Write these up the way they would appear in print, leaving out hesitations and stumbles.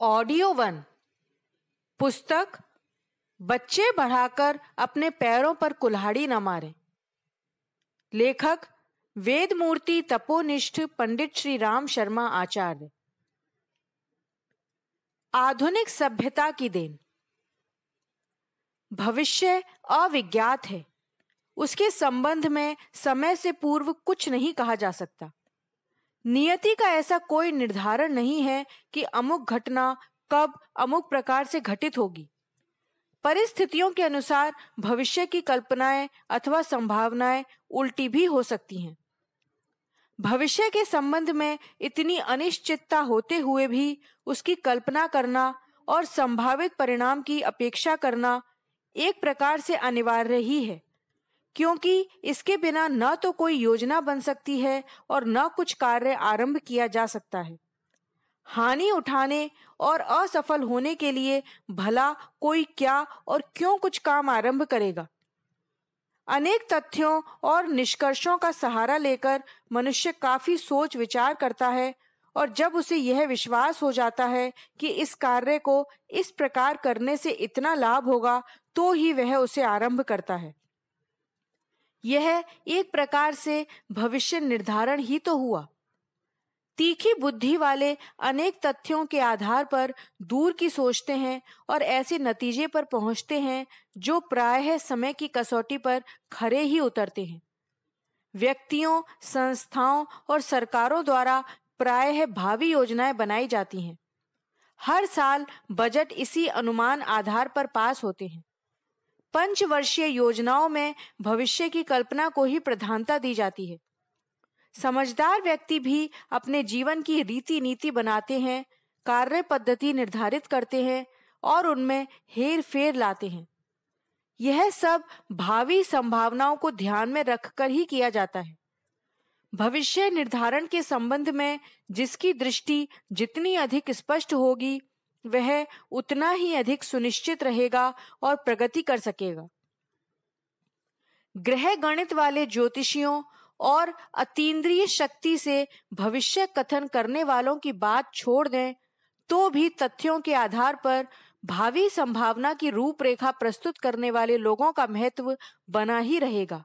Audio one पुस्तक बच्चे बढ़ाकर अपने पैरों पर कुल्हाड़ी न मारें। लेखक वेदमूर्ति तपोनिष्ठ पंडित श्री राम शर्मा आचार्य। आधुनिक सभ्यता की देन। भविष्य अविज्ञात है, उसके संबंध में समय से पूर्व कुछ नहीं कहा जा सकता। नियति का ऐसा कोई निर्धारण नहीं है कि अमुक घटना कब अमुक प्रकार से घटित होगी। परिस्थितियों के अनुसार भविष्य की कल्पनाएं अथवा संभावनाएं उल्टी भी हो सकती हैं। भविष्य के संबंध में इतनी अनिश्चितता होते हुए भी उसकी कल्पना करना और संभावित परिणाम की अपेक्षा करना एक प्रकार से अनिवार्य ही है, क्योंकि इसके बिना न तो कोई योजना बन सकती है और न कुछ कार्य आरंभ किया जा सकता है। हानि उठाने और असफल होने के लिए भला कोई क्या और क्यों कुछ काम आरंभ करेगा। अनेक तथ्यों और निष्कर्षों का सहारा लेकर मनुष्य काफी सोच विचार करता है, और जब उसे यह विश्वास हो जाता है कि इस कार्य को इस प्रकार करने से इतना लाभ होगा, तो ही वह उसे आरंभ करता है। यह एक प्रकार से भविष्य निर्धारण ही तो हुआ। तीखी बुद्धि वाले अनेक तथ्यों के आधार पर दूर की सोचते हैं और ऐसे नतीजे पर पहुंचते हैं जो प्रायः समय की कसौटी पर खरे ही उतरते हैं। व्यक्तियों, संस्थाओं और सरकारों द्वारा प्रायः भावी योजनाएं बनाई जाती हैं। हर साल बजट इसी अनुमान आधार पर पास होते हैं। पंचवर्षीय योजनाओं में भविष्य की कल्पना को ही प्रधानता दी जाती है। समझदार व्यक्ति भी अपने जीवन की रीति नीति बनाते हैं, कार्य पद्धति निर्धारित करते हैं और उनमें हेर फेर लाते हैं। यह सब भावी संभावनाओं को ध्यान में रखकर ही किया जाता है। भविष्य निर्धारण के संबंध में जिसकी दृष्टि जितनी अधिक स्पष्ट होगी, वह उतना ही अधिक सुनिश्चित रहेगा और प्रगति कर सकेगा। ग्रह गणित वाले ज्योतिषियों और अतीन्द्रिय शक्ति से भविष्य कथन करने वालों की बात छोड़ दें, तो भी तथ्यों के आधार पर भावी संभावना की रूपरेखा प्रस्तुत करने वाले लोगों का महत्व बना ही रहेगा,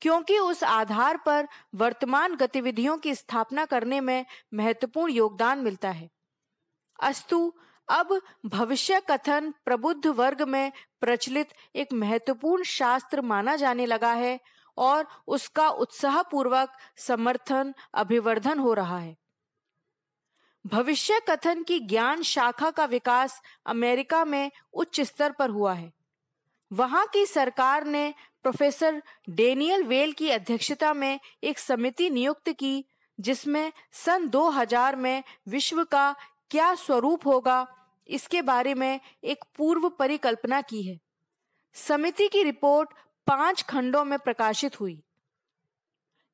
क्योंकि उस आधार पर वर्तमान गतिविधियों की स्थापना करने में महत्वपूर्ण योगदान मिलता है। अस्तु, अब भविष्य कथन प्रबुद्ध वर्ग में प्रचलित एक महत्वपूर्ण शास्त्र माना जाने लगा है और उसका उत्साहपूर्वक समर्थन अभिवर्धन हो रहा है। भविष्य कथन की ज्ञान शाखा का विकास अमेरिका में उच्च स्तर पर हुआ है। वहां की सरकार ने प्रोफेसर डेनियल वेल की अध्यक्षता में एक समिति नियुक्त की, जिसमें सन 2000 में विश्व का क्या स्वरूप होगा, इसके बारे में एक पूर्व परिकल्पना की है। समिति की रिपोर्ट 5 खंडों में प्रकाशित हुई।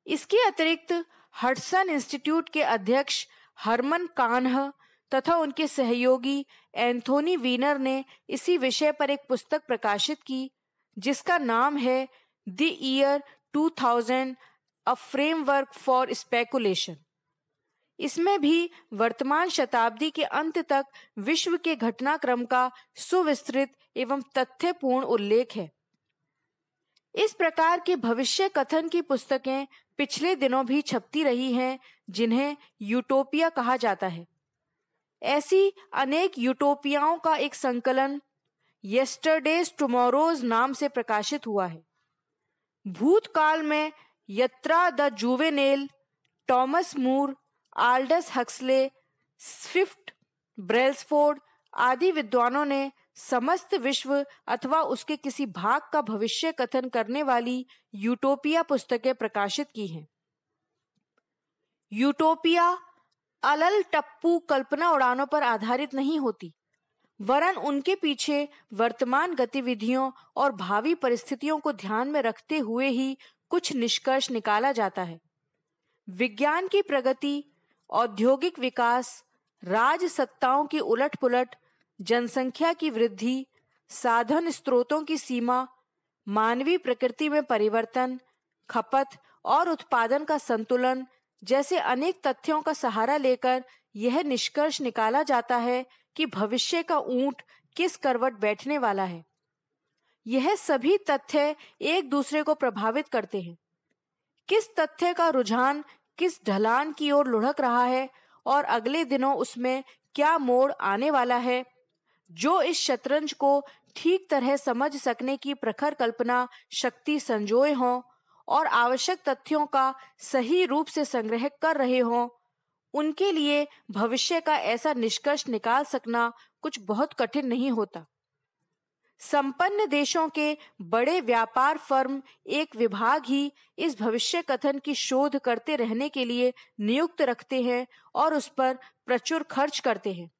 इसके अतिरिक्त हडसन इंस्टीट्यूट के अध्यक्ष हरमन कान्ह तथा उनके सहयोगी एंथोनी वीनर ने इसी विषय पर एक पुस्तक प्रकाशित की, जिसका नाम है the year 2000 a framework for speculation. इसमें भी वर्तमान शताब्दी के अंत तक विश्व के घटनाक्रम का सुविस्तृत एवं तथ्यपूर्ण उल्लेख है। इस प्रकार के भविष्य कथन की पुस्तकें पिछले दिनों भी छपती रही हैं, जिन्हें यूटोपिया कहा जाता है। ऐसी अनेक यूटोपियाओं का एक संकलन येस्टरडेज टुमारोज नाम से प्रकाशित हुआ है। भूतकाल में यत्रा द Juvenal, Thomas More, Aldous Huxley, Swift, Brailsford आदि विद्वानों ने समस्त विश्व अथवा उसके किसी भाग का भविष्य कथन करने वाली यूटोपिया पुस्तकें प्रकाशित की हैं। यूटोपिया अलल टप्पू कल्पना उड़ानों पर आधारित नहीं होती, वरन उनके पीछे वर्तमान गतिविधियों और भावी परिस्थितियों को ध्यान में रखते हुए ही कुछ निष्कर्ष निकाला जाता है। विज्ञान की प्रगति, औद्योगिक विकास, राजसत्ताओं की उलट-पुलट, जनसंख्या की वृद्धि, साधन स्रोतों की सीमा, मानवीय प्रकृति में परिवर्तन, खपत और उत्पादन का संतुलन जैसे अनेक तथ्यों का सहारा लेकर यह निष्कर्ष निकाला जाता है कि भविष्य का ऊंट किस करवट बैठने वाला है। यह सभी तथ्य एक दूसरे को प्रभावित करते हैं। किस तथ्य का रुझान किस ढलान की ओर लुढ़क रहा है और अगले दिनों उसमें क्या मोड़ आने वाला है, जो इस शतरंज को ठीक तरह समझ सकने की प्रखर कल्पना शक्ति संजोए हों और आवश्यक तथ्यों का सही रूप से संग्रह कर रहे हों, उनके लिए भविष्य का ऐसा निष्कर्ष निकाल सकना कुछ बहुत कठिन नहीं होता। संपन्न देशों के बड़े व्यापार फर्म एक विभाग ही इस भविष्य कथन की शोध करते रहने के लिए नियुक्त रखते हैं और उस पर प्रचुर खर्च करते हैं।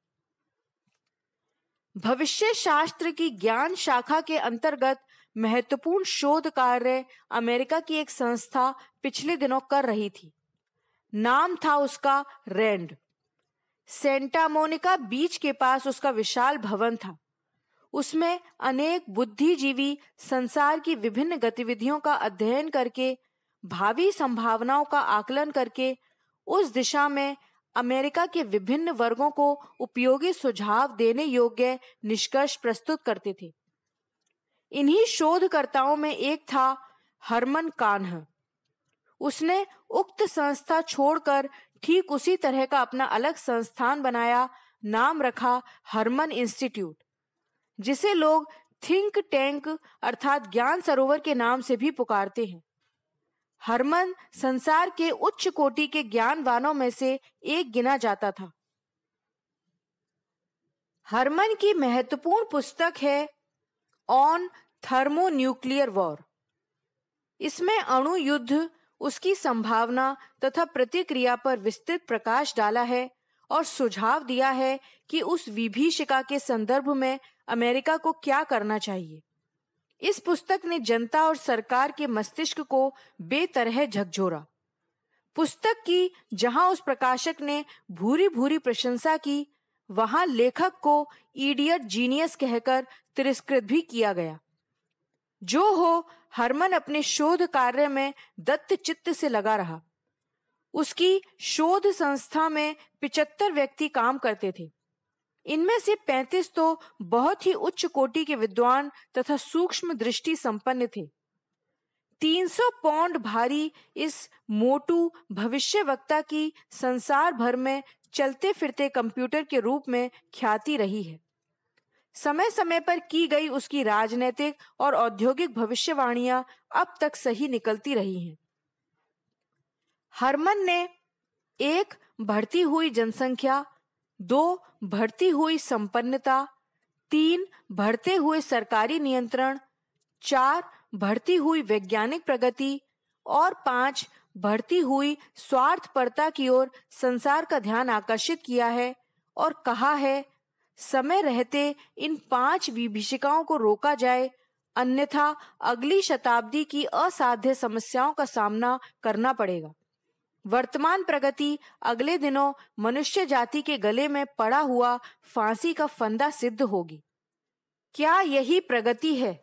भविष्य शास्त्र की ज्ञान शाखा के अंतर्गत महत्वपूर्ण शोध कार्य अमेरिका की एक संस्था पिछले दिनों कर रही थी। नाम था उसका रैंड। सेंटा मोनिका बीच के पास उसका विशाल भवन था। उसमें अनेक बुद्धिजीवी संसार की विभिन्न गतिविधियों का अध्ययन करके, भावी संभावनाओं का आकलन करके उस दिशा में अमेरिका के विभिन्न वर्गों को उपयोगी सुझाव देने योग्य निष्कर्ष प्रस्तुत करते थे। इन्हीं शोधकर्ताओं में एक था हरमन कान्ह। उसने उक्त संस्था छोड़कर ठीक उसी तरह का अपना अलग संस्थान बनाया। नाम रखा हरमन इंस्टीट्यूट, जिसे लोग थिंक टैंक अर्थात ज्ञान सरोवर के नाम से भी पुकारते हैं। हरमन संसार के उच्च कोटि के ज्ञानवानों में से एक गिना जाता था। हरमन की महत्वपूर्ण पुस्तक है ऑन थर्मोन्यूक्लियर वॉर। इसमें अणु युद्ध, उसकी संभावना तथा प्रतिक्रिया पर विस्तृत प्रकाश डाला है और सुझाव दिया है कि उस विभीषिका के संदर्भ में अमेरिका को क्या करना चाहिए। इस पुस्तक ने जनता और सरकार के मस्तिष्क को बेतरह झकझोरा। पुस्तक की जहां उस प्रकाशक ने भूरी भूरी प्रशंसा की, वहां लेखक को इडियट जीनियस कहकर तिरस्कृत भी किया गया। जो हो, हरमन अपने शोध कार्य में दत्त चित्त से लगा रहा। उसकी शोध संस्था में 75 व्यक्ति काम करते थे। इनमें से 35 तो बहुत ही उच्च कोटि के विद्वान तथा सूक्ष्म दृष्टि संपन्न थे। 300 पौंड भारी इस मोटू भविष्यवक्ता की संसार भर में चलते फिरते कंप्यूटर के रूप में ख्याति रही है। समय समय पर की गई उसकी राजनीतिक और औद्योगिक भविष्यवाणियां अब तक सही निकलती रही हैं। हरमन ने 1 बढ़ती हुई जनसंख्या, 2 बढ़ती हुई संपन्नता, 3 बढ़ते हुए सरकारी नियंत्रण, 4 बढ़ती हुई वैज्ञानिक प्रगति और 5 बढ़ती हुई स्वार्थपरता की ओर संसार का ध्यान आकर्षित किया है और कहा है, समय रहते इन 5 विभीषिकाओं को रोका जाए, अन्यथा अगली शताब्दी की असाध्य समस्याओं का सामना करना पड़ेगा। वर्तमान प्रगति अगले दिनों मनुष्य जाति के गले में पड़ा हुआ फांसी का फंदा सिद्ध होगी। क्या यही प्रगति है?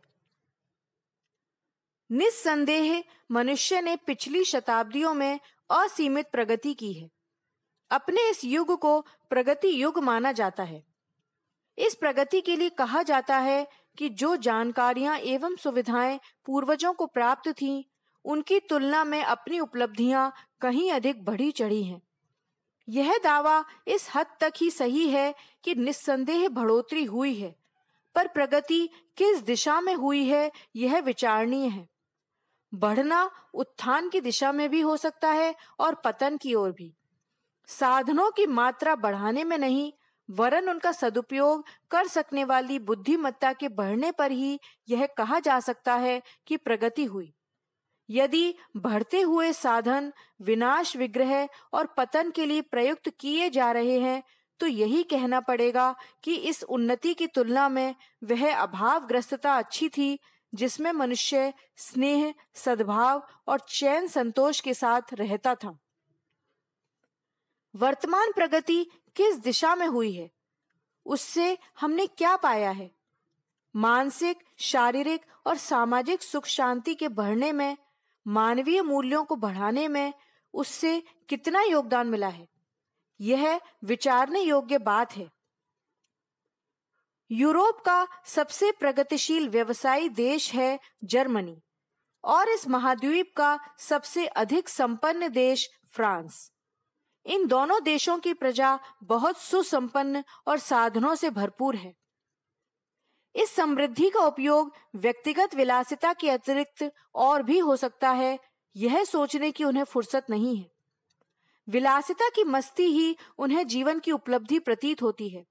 निस्संदेह मनुष्य ने पिछली शताब्दियों में असीमित प्रगति की है। अपने इस युग को प्रगति युग माना जाता है। इस प्रगति के लिए कहा जाता है कि जो जानकारियां एवं सुविधाएं पूर्वजों को प्राप्त थीं, उनकी तुलना में अपनी उपलब्धियां कहीं अधिक बढ़ी चढ़ी हैं। यह दावा इस हद तक ही सही है कि निस्संदेह बढ़ोतरी हुई है, पर प्रगति किस दिशा में हुई है यह विचारणीय है। बढ़ना उत्थान की दिशा में भी हो सकता है और पतन की ओर भी। साधनों की मात्रा बढ़ाने में नहीं, वरन उनका सदुपयोग कर सकने वाली बुद्धिमत्ता के बढ़ने पर ही यह कहा जा सकता है कि प्रगति हुई। यदि बढ़ते हुए साधन विनाश, विग्रह और पतन के लिए प्रयुक्त किए जा रहे हैं, तो यही कहना पड़ेगा कि इस उन्नति की तुलना में वह अभावग्रस्तता अच्छी थी जिसमें मनुष्य स्नेह, सद्भाव और चैन संतोष के साथ रहता था। वर्तमान प्रगति किस दिशा में हुई है, उससे हमने क्या पाया है? मानसिक, शारीरिक और सामाजिक सुख शांति के बढ़ने में, मानवीय मूल्यों को बढ़ाने में उससे कितना योगदान मिला है? यह विचारने योग्य बात है। यूरोप का सबसे प्रगतिशील व्यवसायी देश है जर्मनी और इस महाद्वीप का सबसे अधिक संपन्न देश फ्रांस। इन दोनों देशों की प्रजा बहुत सुसंपन्न और साधनों से भरपूर है। इस समृद्धि का उपयोग व्यक्तिगत विलासिता के अतिरिक्त और भी हो सकता है, यह सोचने की उन्हें फुर्सत नहीं है। विलासिता की मस्ती ही उन्हें जीवन की उपलब्धि प्रतीत होती है।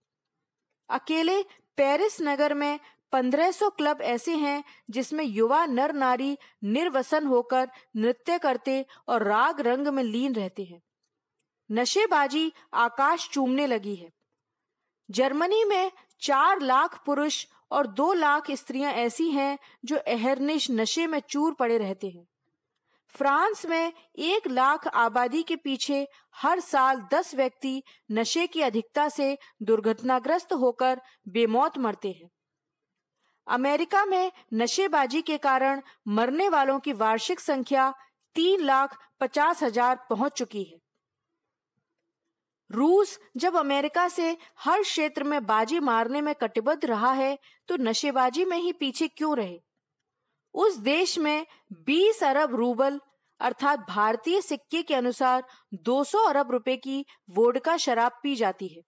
अकेले पेरिस नगर में 1500 क्लब ऐसे हैं जिसमें युवा नर नारी निर्वसन होकर नृत्य करते और राग रंग में लीन रहते हैं। नशेबाजी आकाश चूमने लगी है। जर्मनी में 4 लाख पुरुष और 2 लाख स्त्रियां ऐसी हैं जो अहरनिश नशे में चूर पड़े रहते हैं। फ्रांस में 1 लाख आबादी के पीछे हर साल 10 व्यक्ति नशे की अधिकता से दुर्घटनाग्रस्त होकर बेमौत मरते हैं। अमेरिका में नशेबाजी के कारण मरने वालों की वार्षिक संख्या 3,50,000 पहुंच चुकी है। रूस जब अमेरिका से हर क्षेत्र में बाजी मारने में कटिबद्ध रहा है, तो नशेबाजी में ही पीछे क्यों रहे? उस देश में 20 अरब रूबल अर्थात भारतीय सिक्के के अनुसार 200 अरब रुपए की वोडका शराब पी जाती है।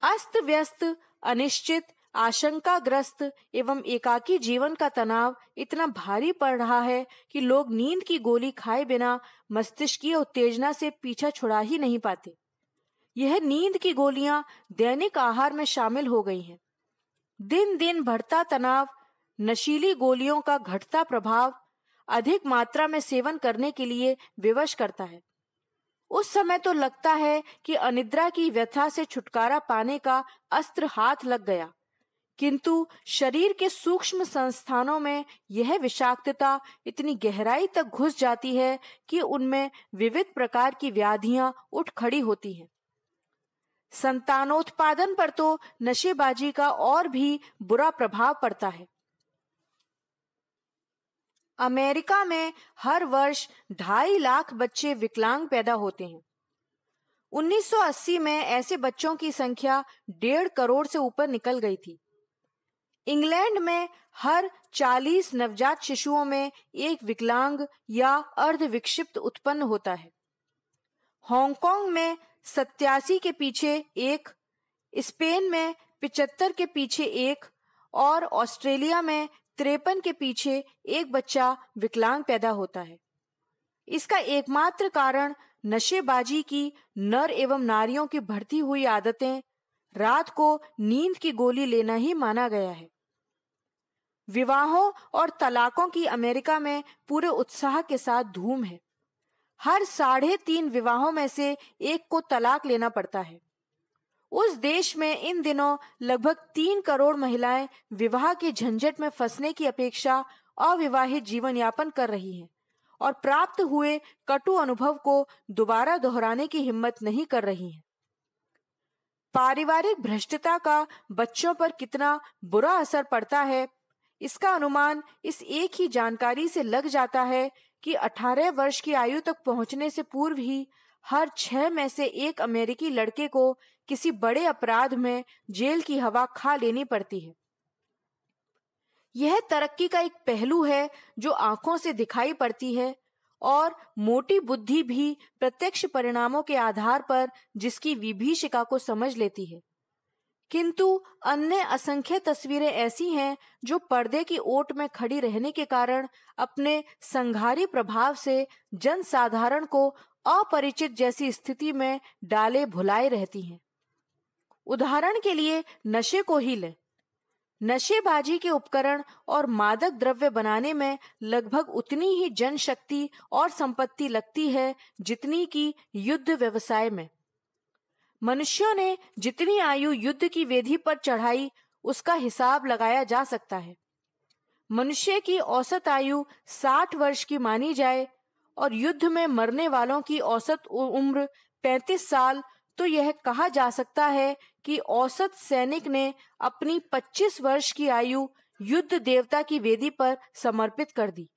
अस्त व्यस्त, अनिश्चित, आशंकाग्रस्त एवं एकाकी जीवन का तनाव इतना भारी पड़ रहा है कि लोग नींद की गोली खाए बिना मस्तिष्कीय उत्तेजना से पीछा छुड़ा ही नहीं पाते। यह नींद की गोलियां दैनिक आहार में शामिल हो गई हैं। दिन दिन बढ़ता तनाव, नशीली गोलियों का घटता प्रभाव अधिक मात्रा में सेवन करने के लिए विवश करता है। उस समय तो लगता है कि अनिद्रा की व्यथा से छुटकारा पाने का अस्त्र हाथ लग गया, किंतु शरीर के सूक्ष्म संस्थानों में यह विषाक्तता इतनी गहराई तक घुस जाती है कि उनमें विविध प्रकार की व्याधियां उठ खड़ी होती हैं। संतानोत्पादन पर तो नशेबाजी का और भी बुरा प्रभाव पड़ता है। अमेरिका में हर वर्ष 2.5 लाख बच्चे विकलांग पैदा होते हैं। 1980 में ऐसे बच्चों की संख्या 1.5 करोड़ से ऊपर निकल गई थी। इंग्लैंड में हर 40 नवजात शिशुओं में एक विकलांग या अर्धविक्षिप्त उत्पन्न होता है। हांगकांग में 87 के पीछे एक, स्पेन में 75 के पीछे एक और ऑस्ट्रेलिया में 53 के पीछे एक बच्चा विकलांग पैदा होता है। इसका एकमात्र कारण नशेबाजी की नर एवं नारियों की बढ़ती हुई आदतें, रात को नींद की गोली लेना ही माना गया है। विवाहों और तलाकों की अमेरिका में पूरे उत्साह के साथ धूम है। हर 3.5 विवाहों में से एक को तलाक लेना पड़ता है। उस देश में इन दिनों लगभग 3 करोड़ महिलाएं विवाह के झंझट में फंसने की अपेक्षा अविवाहित जीवन यापन कर रही हैं और प्राप्त हुए कटु अनुभव को दोबारा दोहराने की हिम्मत नहीं कर रही हैं। पारिवारिक भ्रष्टता का बच्चों पर कितना बुरा असर पड़ता है, इसका अनुमान इस एक ही जानकारी से लग जाता है कि 18 वर्ष की आयु तक पहुंचने से पूर्व ही हर 6 में से एक अमेरिकी लड़के को किसी बड़े अपराध में जेल की हवा खा लेनी पड़ती है। यह तरक्की का एक पहलू है जो आंखों से दिखाई पड़ती है और मोटी बुद्धि भी प्रत्यक्ष परिणामों के आधार पर जिसकी विभीषिका को समझ लेती है। किंतु अन्य असंख्य तस्वीरें ऐसी हैं जो पर्दे की ओट में खड़ी रहने के कारण अपने संघारी प्रभाव से जनसाधारण को अपरिचित जैसी स्थिति में डाले भुलाए रहती हैं। उदाहरण के लिए नशे को ही लें। नशेबाजी के उपकरण और मादक द्रव्य बनाने में लगभग उतनी ही जनशक्ति और संपत्ति लगती है जितनी कि युद्ध व्यवसाय में। मनुष्यों ने जितनी आयु युद्ध की वेदी पर चढ़ाई, उसका हिसाब लगाया जा सकता है। मनुष्य की औसत आयु 60 वर्ष की मानी जाए और युद्ध में मरने वालों की औसत उम्र 35 साल, तो यह कहा जा सकता है कि औसत सैनिक ने अपनी 25 वर्ष की आयु युद्ध देवता की वेदी पर समर्पित कर दी।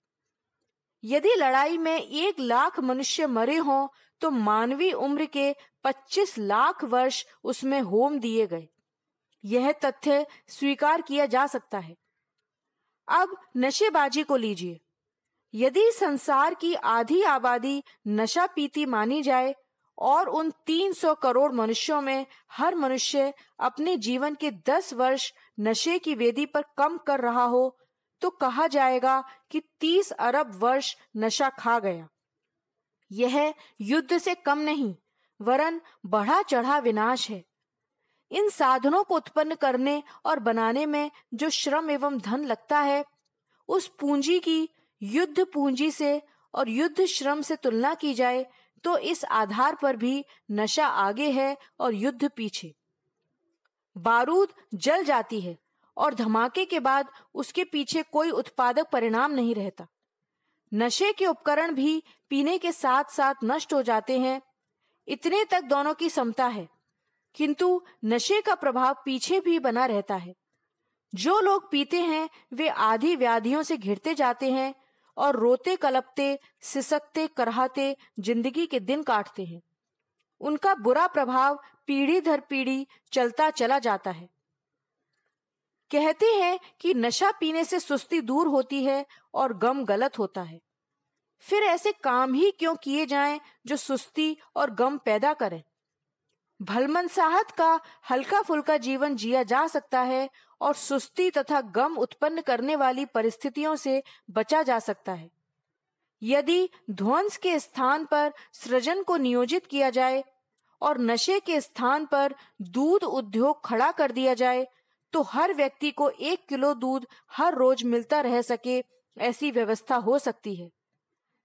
यदि लड़ाई में 1 लाख मनुष्य मरे हों तो मानवीय उम्र के 25 लाख वर्ष उसमें होम दिए गए। यह तथ्य स्वीकार किया जा सकता है। अब नशेबाजी को लीजिए। यदि संसार की आधी आबादी नशा पीती मानी जाए और उन 300 करोड़ मनुष्यों में हर मनुष्य अपने जीवन के 10 वर्ष नशे की वेदी पर कम कर रहा हो, तो कहा जाएगा कि 30 अरब वर्ष नशा खा गया। यह युद्ध से कम नहीं, वरन बढ़ा चढ़ा विनाश है। इन साधनों को उत्पन्न करने और बनाने में जो श्रम एवं धन लगता है, उस पूंजी की युद्ध पूंजी से और युद्ध श्रम से तुलना की जाए तो इस आधार पर भी नशा आगे है और युद्ध पीछे। बारूद जल जाती है और धमाके के बाद उसके पीछे कोई उत्पादक परिणाम नहीं रहता। नशे के उपकरण भी पीने के साथ साथ नष्ट हो जाते हैं। इतने तक दोनों की समता है, किंतु नशे का प्रभाव पीछे भी बना रहता है। जो लोग पीते हैं वे आधी व्याधियों से घिरते जाते हैं और रोते कलपते सिसकते कराहते जिंदगी के दिन काटते हैं। उनका बुरा प्रभाव पीढ़ी दर पीढ़ी चलता चला जाता है। कहते हैं कि नशा पीने से सुस्ती दूर होती है और गम गलत होता है। फिर ऐसे काम ही क्यों किए जाएं जो सुस्ती और गम पैदा करें? भलमनसाहत का हल्का फुल्का जीवन जिया जा सकता है और सुस्ती तथा गम उत्पन्न करने वाली परिस्थितियों से बचा जा सकता है। यदि ध्वंस के स्थान पर सृजन को नियोजित किया जाए और नशे के स्थान पर दूध उद्योग खड़ा कर दिया जाए, तो हर व्यक्ति को 1 किलो दूध हर रोज मिलता रह सके, ऐसी व्यवस्था हो सकती है।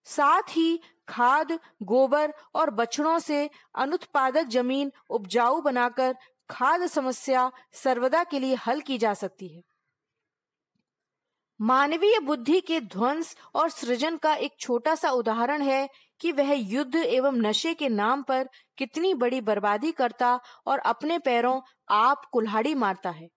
साथ ही खाद, गोबर और बछड़ों से अनुत्पादक जमीन उपजाऊ बनाकर खाद्य समस्या सर्वदा के लिए हल की जा सकती है। मानवीय बुद्धि के ध्वंस और सृजन का एक छोटा सा उदाहरण है कि वह युद्ध एवं नशे के नाम पर कितनी बड़ी बर्बादी करता और अपने पैरों आप कुल्हाड़ी मारता है।